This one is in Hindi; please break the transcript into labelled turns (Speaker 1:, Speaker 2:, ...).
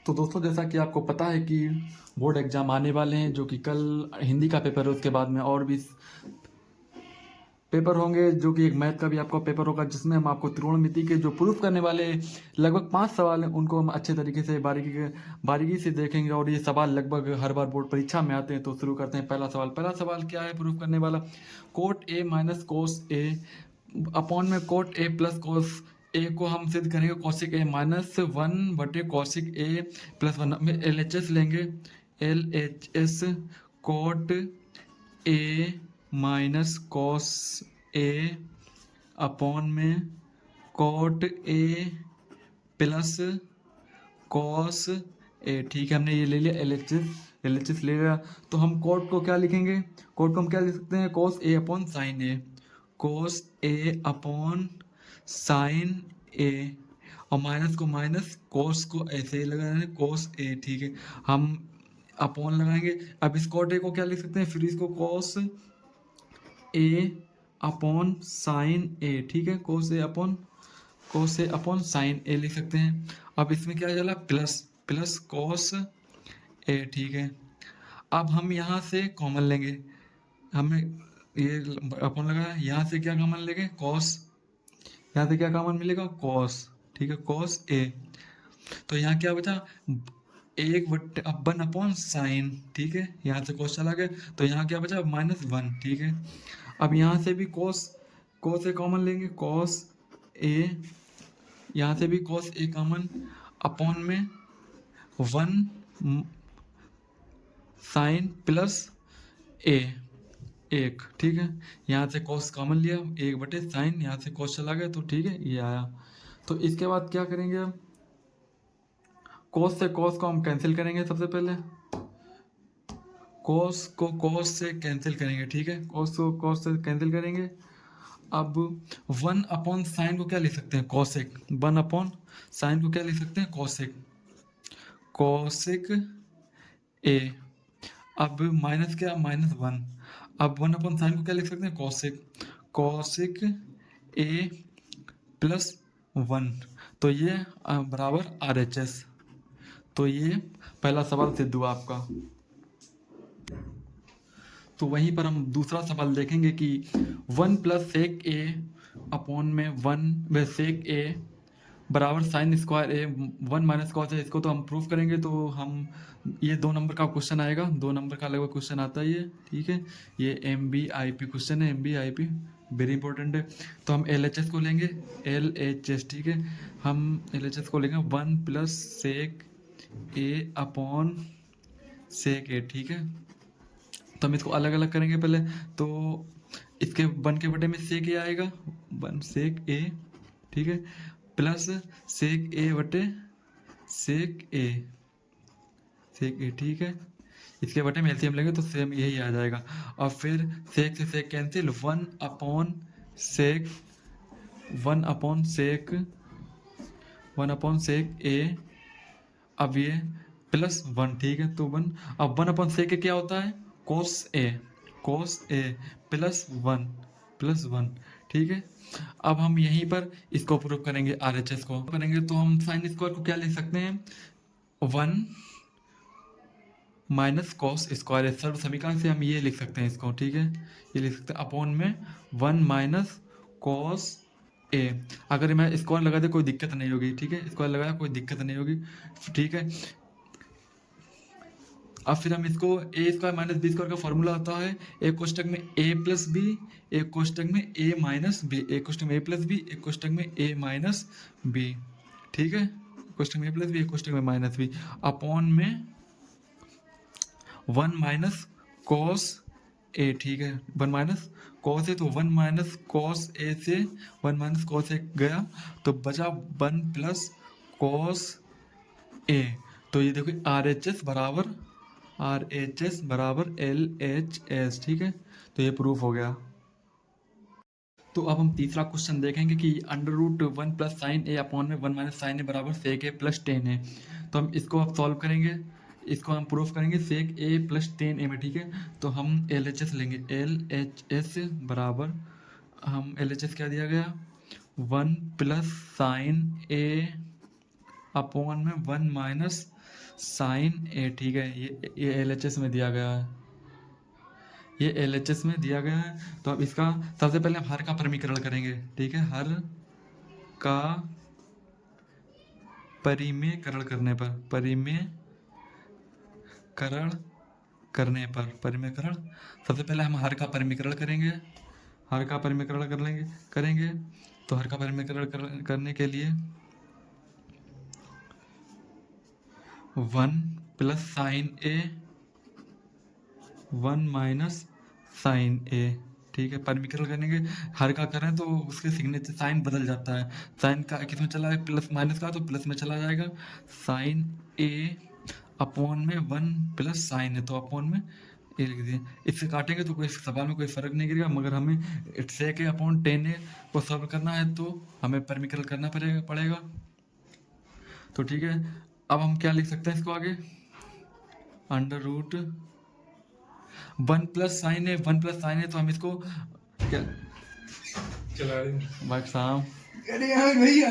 Speaker 1: तो दोस्तों, जैसा कि आपको पता है कि बोर्ड एग्जाम आने वाले हैं, जो कि कल हिंदी का पेपर है, उसके बाद में और भी पेपर होंगे, जो कि एक मैथ का भी आपका पेपर होगा, जिसमें हम आपको त्रिकोणमिति के जो प्रूफ करने वाले लगभग 5 सवाल हैं, उनको हम अच्छे तरीके से बारीकी से देखेंगे। और ये सवाल लगभग हर बार बोर्ड परीक्षा में आते हैं। तो शुरू करते हैं। पहला सवाल क्या है प्रूफ करने वाला? Cot A minus cos A upon में कोट ए प्लस कोस ए को हम सिद्ध करेंगे कौशिक ए माइनस वन बटे कौशिक ए प्लस वन में एल एच एस लेंगे। L H S cot A minus cos A upon में cot A plus cos A. ठीक है, हमने ये ले लिया एल एच एस ले लिया। तो हम कॉट को क्या लिखेंगे? कॉट को हम क्या लिख सकते हैं? Cos A upon sine A. Cos A upon sine ए। और माइनस को माइनस, कॉस को ऐसे ही लगा रहे हैं, कॉस ए। ठीक है, हम अपॉन लगाएंगे। अब इस कॉट ए को क्या लिख सकते हैं? फिर इसको कॉस ए अपॉन साइन ए। ठीक है, कोस ए अपॉन साइन ए लिख सकते हैं। अब इसमें क्या चला? Plus plus cos A. ठीक है, अब हम यहाँ से कॉमन लेंगे। हमें ये अपॉन लगा है, यहाँ से क्या कॉमन लेंगे? कॉस। यहाँ से क्या कॉमन मिलेगा? कॉस। ठीक है, कॉस ए। तो यहाँ क्या बचा? एक बट्टे अब वन अपॉन साइन। ठीक है, यहाँ से कॉस चला गया, तो यहाँ क्या बचा? -1। ठीक है, अब यहाँ से भी कॉस ए कॉमन लेंगे। कॉस ए, यहाँ से भी कॉस ए कॉमन अपॉन में 1 साइन प्लस ए एक। ठीक है, यहाँ से कॉस कॉमन लिया, 1/साइन, यहाँ से कॉस चला गया, तो ठीक है ये आया। तो इसके बाद क्या करेंगे? अब कॉस से कॉस को हम कैंसिल करेंगे। सबसे पहले कॉस को कॉस से कैंसिल करेंगे। ठीक है, कॉस को कॉस से कैंसिल करेंगे। अब 1 अपॉन साइन को क्या लिख सकते हैं? कॉसेक। 1 अपॉन साइन को क्या लिख सकते हैं? कॉसेक। कॉसेक ए। अब माइनस क्या? -1। अब 1 अपॉन साइन को क्या लिख सकते हैं? कॉसेक। कॉसेक ए प्लस 1। तो ये बराबर आर एच एस। तो ये पहला सवाल सिद्ध हुआ आपका। तो वहीं पर हम दूसरा सवाल देखेंगे कि 1 प्लस सेक ए अपॉन में 1 सेक ए बराबर sine square A 1 minus cos A. इसको तो हम प्रूफ करेंगे। तो हम ये 2 नंबर का क्वेश्चन आएगा, 2 नंबर का लगभग क्वेश्चन आता है ये। ठीक है, ये MBIP क्वेश्चन है, MBIP वेरी इंपॉर्टेंट है। तो हम LHS को लेंगे, LHS। ठीक है, हम LHS को लेंगे 1 प्लस सेक ए अपॉन सेक ए। ठीक है, तो हम इसको अलग अलग करेंगे पहले। तो इसके 1 के बटे में सेक ए आएगा, 1 सेक ए। ठीक है, प्लस सेक ए बटे सेक ए, सेक ए। ठीक है, इसके बटे में एलसीएम लेंगे तो सेम यही आ जाएगा। और फिर सेक से sec cancel, 1 upon sec 1 upon sec 1 upon sec A. अब ये प्लस 1। ठीक है, तो 1। अब 1 अपॉन सेक ए क्या होता है? कोस ए। कोस ए प्लस 1। ठीक है, अब हम यहीं पर इसको प्रूव करेंगे, RHS को करेंगे। तो हम साइन स्क्वायर को क्या लिख सकते हैं? 1 माइनस कॉस स्क्वायर है। सर्व समीकरण से हम ये लिख सकते हैं इसको। ठीक है, ये लिख सकते हैं अपॉन में 1 माइनस कॉस ए। अगर मैं स्क्वायर लगा दे कोई दिक्कत नहीं होगी। ठीक है, स्क्वायर लगाया कोई दिक्कत नहीं होगी। ठीक है, अब फिर हम इसको ए स्क्वायर माइनस बी स्क्वायर का फॉर्मूला होता है एक कोष्टक में ए प्लस बी, एक कोष्टक में ए माइनस बी, एक कोष्टक में ए प्लस बी, एक कोष्टक में ए माइनस बी। ठीक है, कोष्टक में ए प्लस बी, एक कोष्टक में माइनस बी, अपॉन में 1 माइनस कॉस ए। ठीक है, 1 माइनस कॉस ए, तो 1 माइनस कॉस ए से 1 माइनस कॉस ए गया, तो बचा 1 प्लस कॉस ए। तो ये देखो RHS बराबर LHS। ठीक है, तो ये प्रूफ हो गया। तो अब हम तीसरा क्वेश्चन देखेंगे कि √1 प्लस साइन ए अपॉन में 1 माइनस साइन ए बराबर सेक ए प्लस 10 है। तो हम इसको अब सॉल्व करेंगे, इसको हम प्रूफ करेंगे सेक ए प्लस 10 ए में। ठीक है, तो हम LHS लेंगे। LHS बराबर, हम LHS क्या दिया गया? 1 प्लस साइन ए अपॉन में 1 माइनस साइन ए। ठीक है, ये LHS में दिया गया है, ये LHS में दिया गया है। तो अब इसका सबसे पहले हम हर का परिमीकरण करेंगे। ठीक है, हर का परिमेयकरण करने पर, परिमेयकरण सबसे पहले हम हर का परिमेयकरण करेंगे। हर का परिमेयकरण करेंगे। तो हर का परिमेयकरण करने के लिए 1 प्लस साइन ए 1 माइनस साइन ए। ठीक है, परिमेयकरण करेंगे, हर का करें तो उसके सिग्नेचर साइन बदल जाता है। साइन का किस में चला है, प्लस माइनस का, तो प्लस में चला जाएगा। साइन ए अपॉन में 1 प्लस साइन है, तो अपॉन में ए लिख दिए। इससे काटेंगे तो कोई सवाल में कोई फर्क नहीं गिरेगा, मगर हमें sec ए अपॉन tan ए को सॉल्व करना है तो हमें परिमेयकरण करना पड़ेगा। तो ठीक है, अब हम क्या लिख सकते हैं इसको आगे, अंडर रूट 1 प्लस साइन ए, 1 प्लस साइन ए, तो हम इसको क्या
Speaker 2: चला रहे
Speaker 1: भाई साहब
Speaker 2: अरे यार भैया